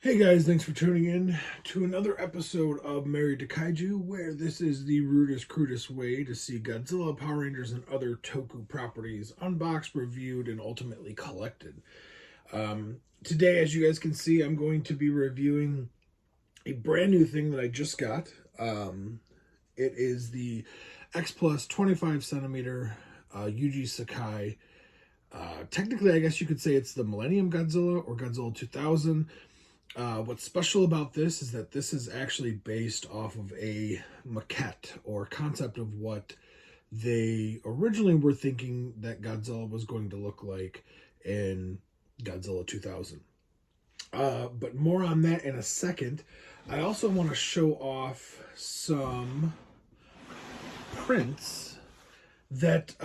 Hey guys, thanks for tuning in to another episode of Married to Kaiju, where this is the rudest, crudest way to see Godzilla, Power Rangers, and other Toku properties unboxed, reviewed, and ultimately collected. Today, as you guys can see, I'm going to be reviewing a brand new thing that I just got. It is the X Plus 25 centimeter Yuji Sakai. Technically, I guess you could say it's the Millennium Godzilla or Godzilla 2000. What's special about this is that this is actually based off of a maquette or concept of what they originally were thinking that Godzilla was going to look like in Godzilla 2000. But more on that in a second. I also want to show off some prints that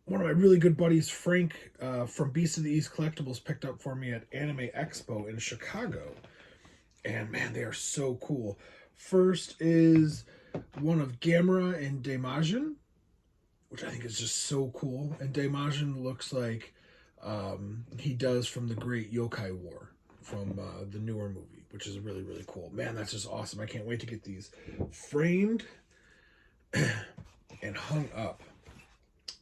one of my really good buddies, Frank, from Beast of the East Collectibles, picked up for me at Anime Expo in Chicago. And man, they are so cool. First is one of Gamera and Daimajin, which I think is just so cool. And Daimajin looks like he does from the Great Yokai War from the newer movie, which is really, really cool. Man, that's just awesome. I can't wait to get these framed and hung up.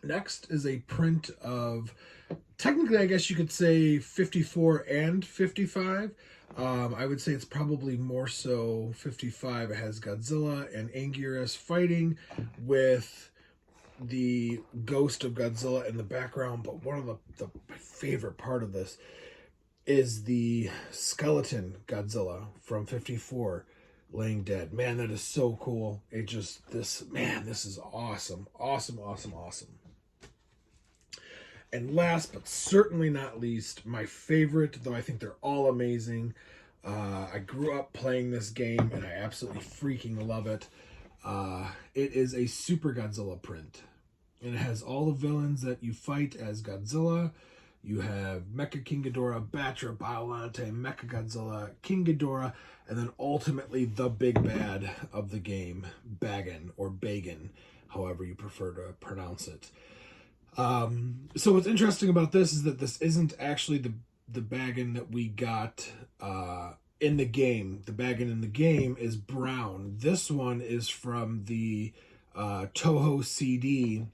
Next is a print of, technically, I guess you could say 54 and 55. I would say it's probably more so 55. It has Godzilla and Anguirus fighting with the ghost of Godzilla in the background. But one of my favorite part of this is the skeleton Godzilla from 54 laying dead. Man, that is so cool. This is awesome. Awesome, awesome, awesome. And last but certainly not least, my favorite, though I think they're all amazing. I grew up playing this game and I absolutely freaking love it. It is a Super Godzilla print. And it has all the villains that you fight as Godzilla. You have Mecha King Ghidorah, Batra, Biollante, Mecha Godzilla, King Ghidorah, and then ultimately the big bad of the game, Bagan or Bagan, however you prefer to pronounce it. So what's interesting about this is that this isn't actually the Bagan that we got in the game. The Bagan in the game is brown. This one is from the Toho CD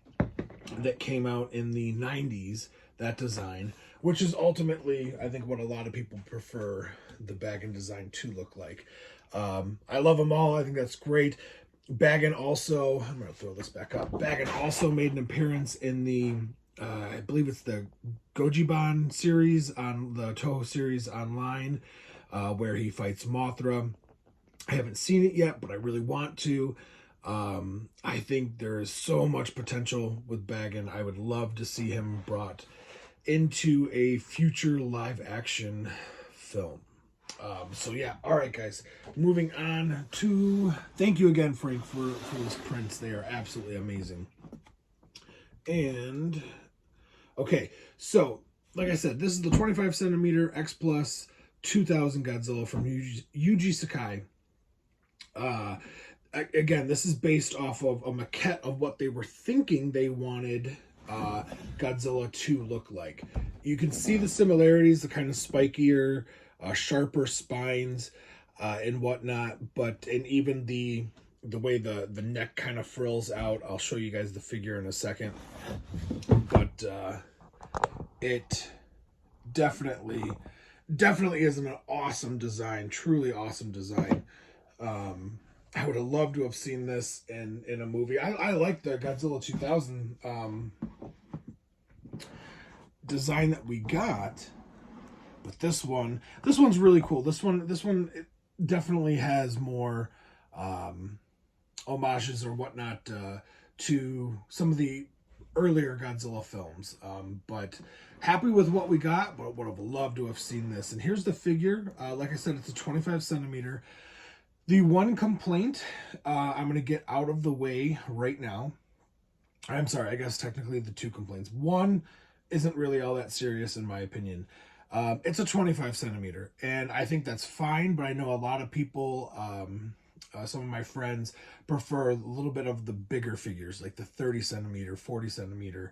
that came out in the 90s, that design, which is ultimately, I think, what a lot of people prefer the Bagan design to look like. I love them all. I think that's great. Bagan also, I'm going to throw this back up. Bagan also made an appearance in the, I believe it's the Gojiban series on the Toho series online, where he fights Mothra. I haven't seen it yet, but I really want to. I think there is so much potential with Bagan. I would love to see him brought into a future live action film. So yeah, all right, guys. Moving on to, thank you again, Frank, for those prints. They are absolutely amazing. And okay, so like I said, this is the 25 centimeter X Plus 2000 Godzilla from Yuji Sakai. Again, this is based off of a maquette of what they were thinking they wanted Godzilla to look like. You can see the similarities, the kind of spikier, sharper spines and whatnot, and even the way the neck kind of frills out. I'll show you guys the figure in a second, but it definitely is an awesome design, truly awesome design. I would have loved to have seen this in a movie. I like the Godzilla 2000 design that we got. But this one's really cool. This one it definitely has more homages or whatnot to some of the earlier Godzilla films. But happy with what we got, but would have loved to have seen this. And here's the figure. Like I said, it's a 25 centimeter. The one complaint I'm going to get out of the way right now. I'm sorry, I guess technically the two complaints. One isn't really all that serious in my opinion. It's a 25 centimeter, and I think that's fine, but I know a lot of people, some of my friends, prefer a little bit of the bigger figures, like the 30 centimeter, 40 centimeter.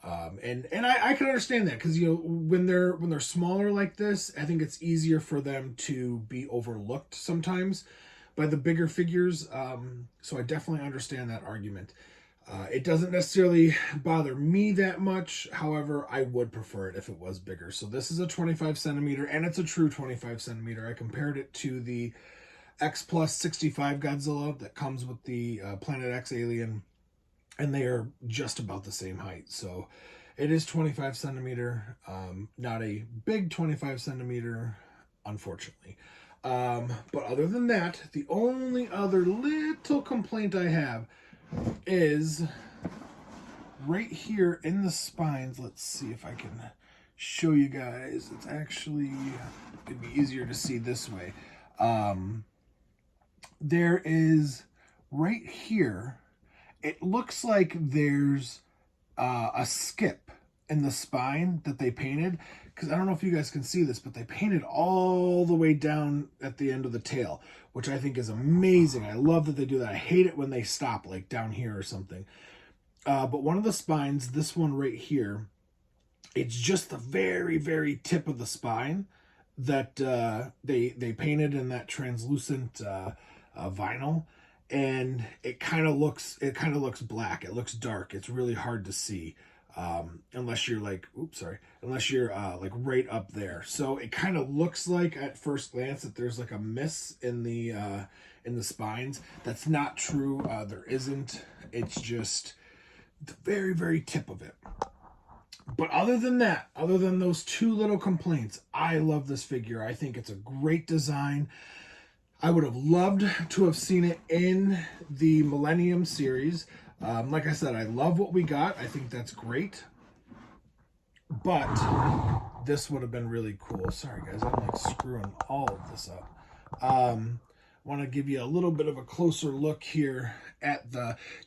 And I can understand that, because when they're smaller like this, I think it's easier for them to be overlooked sometimes by the bigger figures. So I definitely understand that argument. It doesn't necessarily bother me that much. However, I would prefer it if it was bigger. So this is a 25 centimeter, and it's a true 25 centimeter. I compared it to the X Plus 65 Godzilla that comes with the Planet X alien, and they are just about the same height. So it is 25 centimeter, not a big 25 centimeter, unfortunately. But other than that, the only other little complaint I have is right here in the spines. Let's see if I can show you guys. It's actually, it'd be easier to see this way. There is right here, it looks like there's a skip in the spine that they painted, because I don't know if you guys can see this, but they painted all the way down at the end of the tail, which I think is amazing. I love that they do that. I hate it when they stop like down here or something. But one of the spines, this one right here, it's just the very, very tip of the spine that they painted in that translucent vinyl, and it kind of looks black. It looks dark. It's really hard to see unless you're like, unless you're like right up there. So it kind of looks like at first glance that there's like a miss in the spines. That's not true. There isn't. It's just the very, very tip of it. But other than that, other than those two little complaints, I love this figure. I think it's a great design. I would have loved to have seen it in the Millennium series. Like I said, I love what we got. I think that's great. But this would have been really cool. Sorry, guys. I'm like screwing all of this up. Want to give you a little bit of a closer look here at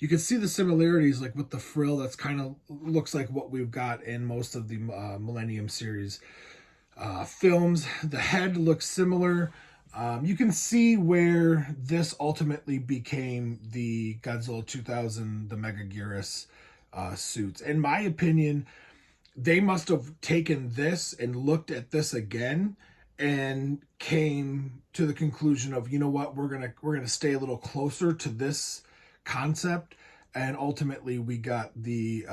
you can see the similarities like with the frill. That's kind of looks like what we've got in most of the Millennium series films. The head looks similar. You can see where this ultimately became the Godzilla 2000, the Megaguirus suits. In my opinion, they must have taken this and looked at this again and came to the conclusion of, you know what, we're gonna stay a little closer to this concept, and ultimately we got the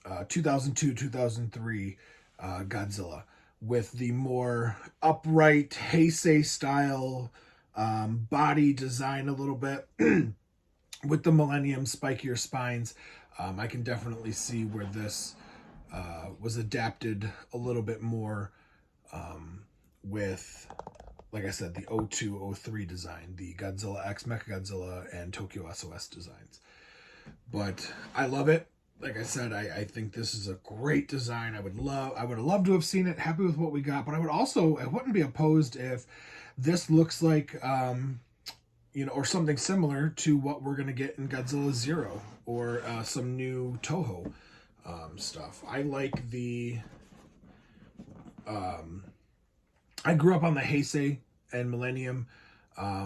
2002-2003 Godzilla with the more upright Heisei style body design a little bit with the Millennium spikier spines. I can definitely see where this was adapted a little bit more with, like I said, the 0203 design, the Godzilla X Mechagodzilla and Tokyo SOS designs. But I love it. Like I said, I think this is a great design. I would have loved to have seen it. Happy with what we got, but I wouldn't be opposed if this looks like or something similar to what we're gonna get in Godzilla Zero, or some new Toho stuff. I like the I grew up on the Heisei and Millennium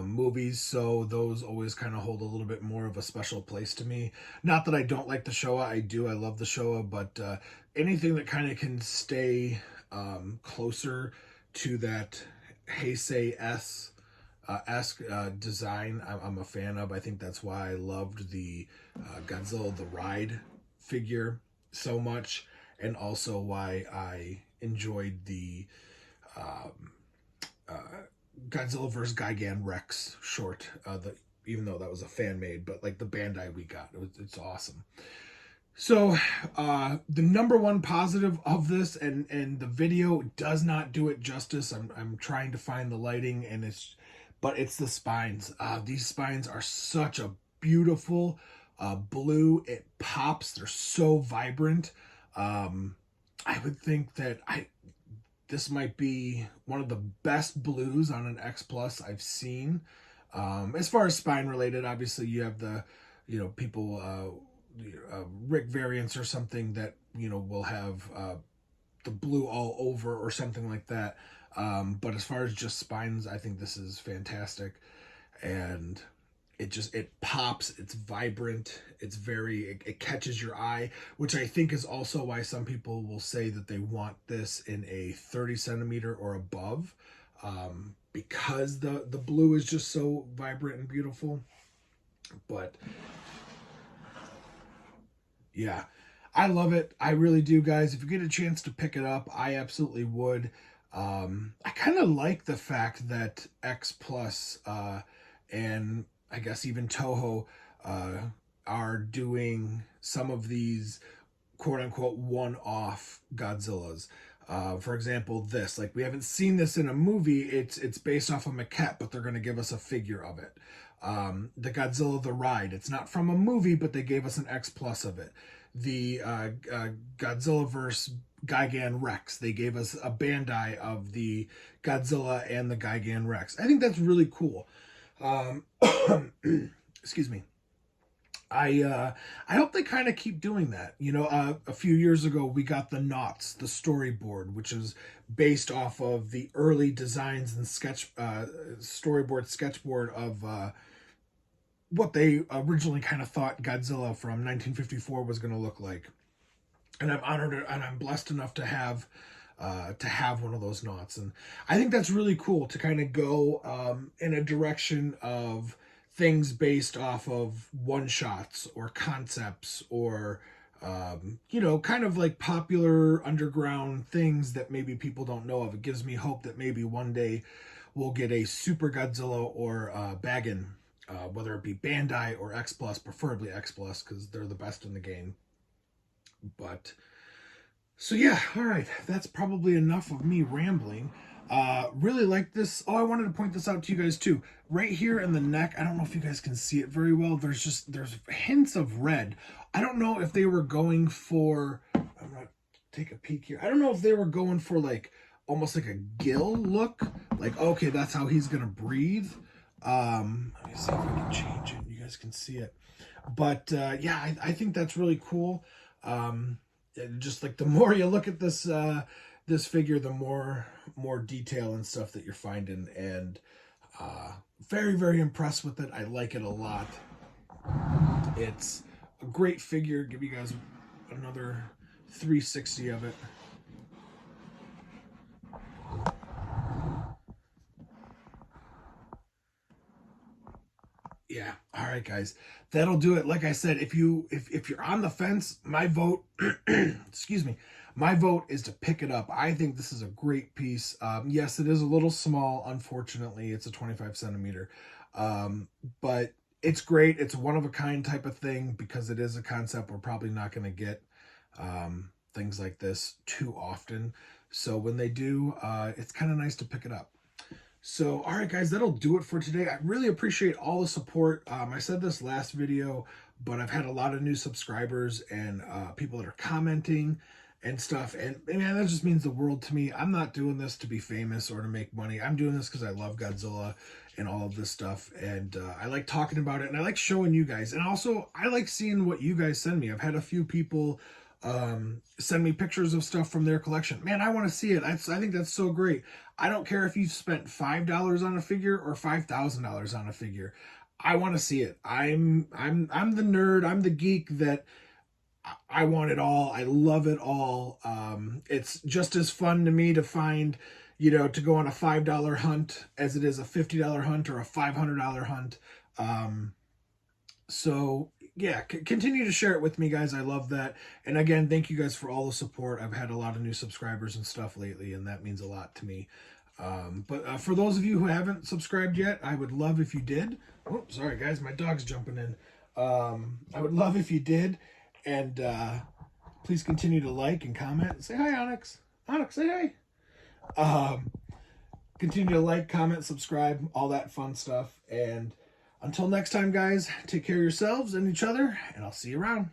movies, so those always kind of hold a little bit more of a special place to me. Not that I don't like the Showa, I do. I love the Showa, but anything that kind of can stay closer to that Heisei-esque design, I'm a fan of. I think that's why I loved the Godzilla the Ride figure so much, and also why I enjoyed the Godzilla vs. Gigan Rex short, even though that was a fan made, but like the Bandai we got, it's awesome. So the number one positive of this, and the video does not do it justice. I'm trying to find the lighting, and it's the spines. These spines are such a beautiful blue. It pops. They're so vibrant. I would think that this might be one of the best blues on an X Plus I've seen. As far as spine related, obviously you have the, people, Rick variants or something that, will have the blue all over or something like that. But as far as just spines, I think this is fantastic. And it pops, it's vibrant, it catches your eye, which I think is also why some people will say that they want this in a 30 centimeter or above, because the blue is just so vibrant and beautiful. But yeah, I love it. I really do, guys. If you get a chance to pick it up, I absolutely would. I kind of like the fact that X Plus and I guess even Toho are doing some of these quote unquote one-off Godzillas. For example, this, like, we haven't seen this in a movie. It's based off a maquette, but they're going to give us a figure of it. The Godzilla the Ride, it's not from a movie, but they gave us an X Plus of it. The Godzilla verse Gigan Rex, they gave us a Bandai of the Godzilla and the Gigan Rex. I think that's really cool. Excuse me. I hope they kind of keep doing that. You know, a few years ago we got the Knots, the storyboard, which is based off of the early designs and sketchboard of what they originally kind of thought Godzilla from 1954 was going to look like. And I'm honored and I'm blessed enough to have one of those Knots, and I think that's really cool to kind of go in a direction of things based off of one-shots or concepts or you know, kind of like popular underground things that maybe people don't know of. It gives me hope that maybe one day we'll get a Super Godzilla or Baggin, whether it be Bandai or X Plus, preferably X Plus because they're the best in the game. But so yeah, all right, that's probably enough of me rambling. Really like this. Oh, I wanted to point this out to you guys too. Right here in the neck, I don't know if you guys can see it very well. There's hints of red. I don't know if they were going for, I'm gonna take a peek here. I don't know if they were going for like almost like a gill look. Like, okay, that's how he's gonna breathe. Let me see if I can change it. You guys can see it. But yeah, I think that's really cool. Just like the more you look at this this figure, the more detail and stuff that you're finding, and very, very impressed with it. I like it a lot. It's a great figure. Give you guys another 360 of it. Yeah, all right, guys, that'll do it. Like I said, if you're on the fence, my vote excuse me, my vote is to pick it up. I think this is a great piece. Yes, it is a little small, unfortunately. It's a 25 centimeter, but it's great. It's a one-of-a-kind type of thing because it is a concept. We're probably not going to get things like this too often, so when they do, it's kind of nice to pick it up. So, all right, guys, that'll do it for today. I really appreciate all the support. I said this last video, but I've had a lot of new subscribers and people that are commenting and stuff. And man, that just means the world to me. I'm not doing this to be famous or to make money. I'm doing this because I love Godzilla and all of this stuff. And I like talking about it, and I like showing you guys. And also, I like seeing what you guys send me. I've had a few people send me pictures of stuff from their collection. Man, I want to see it. I think that's so great. I don't care if you've spent $5 on a figure or $5,000 on a figure. I want to see it. I'm the nerd. I'm the geek that I want it all. I love it all. It's just as fun to me to find, you know, to go on a $5 hunt as it is a $50 hunt or a $500 hunt. So yeah, continue to share it with me, guys. I love that. And again, thank you guys for all the support. I've had a lot of new subscribers and stuff lately, and that means a lot to me. But for those of you who haven't subscribed yet, I would love if you did. Oh, sorry, guys. My dog's jumping in. I would love if you did. And please continue to like and comment. Say hi, Onyx. Onyx, say hi. Continue to like, comment, subscribe, all that fun stuff. And until next time, guys, take care of yourselves and each other, and I'll see you around.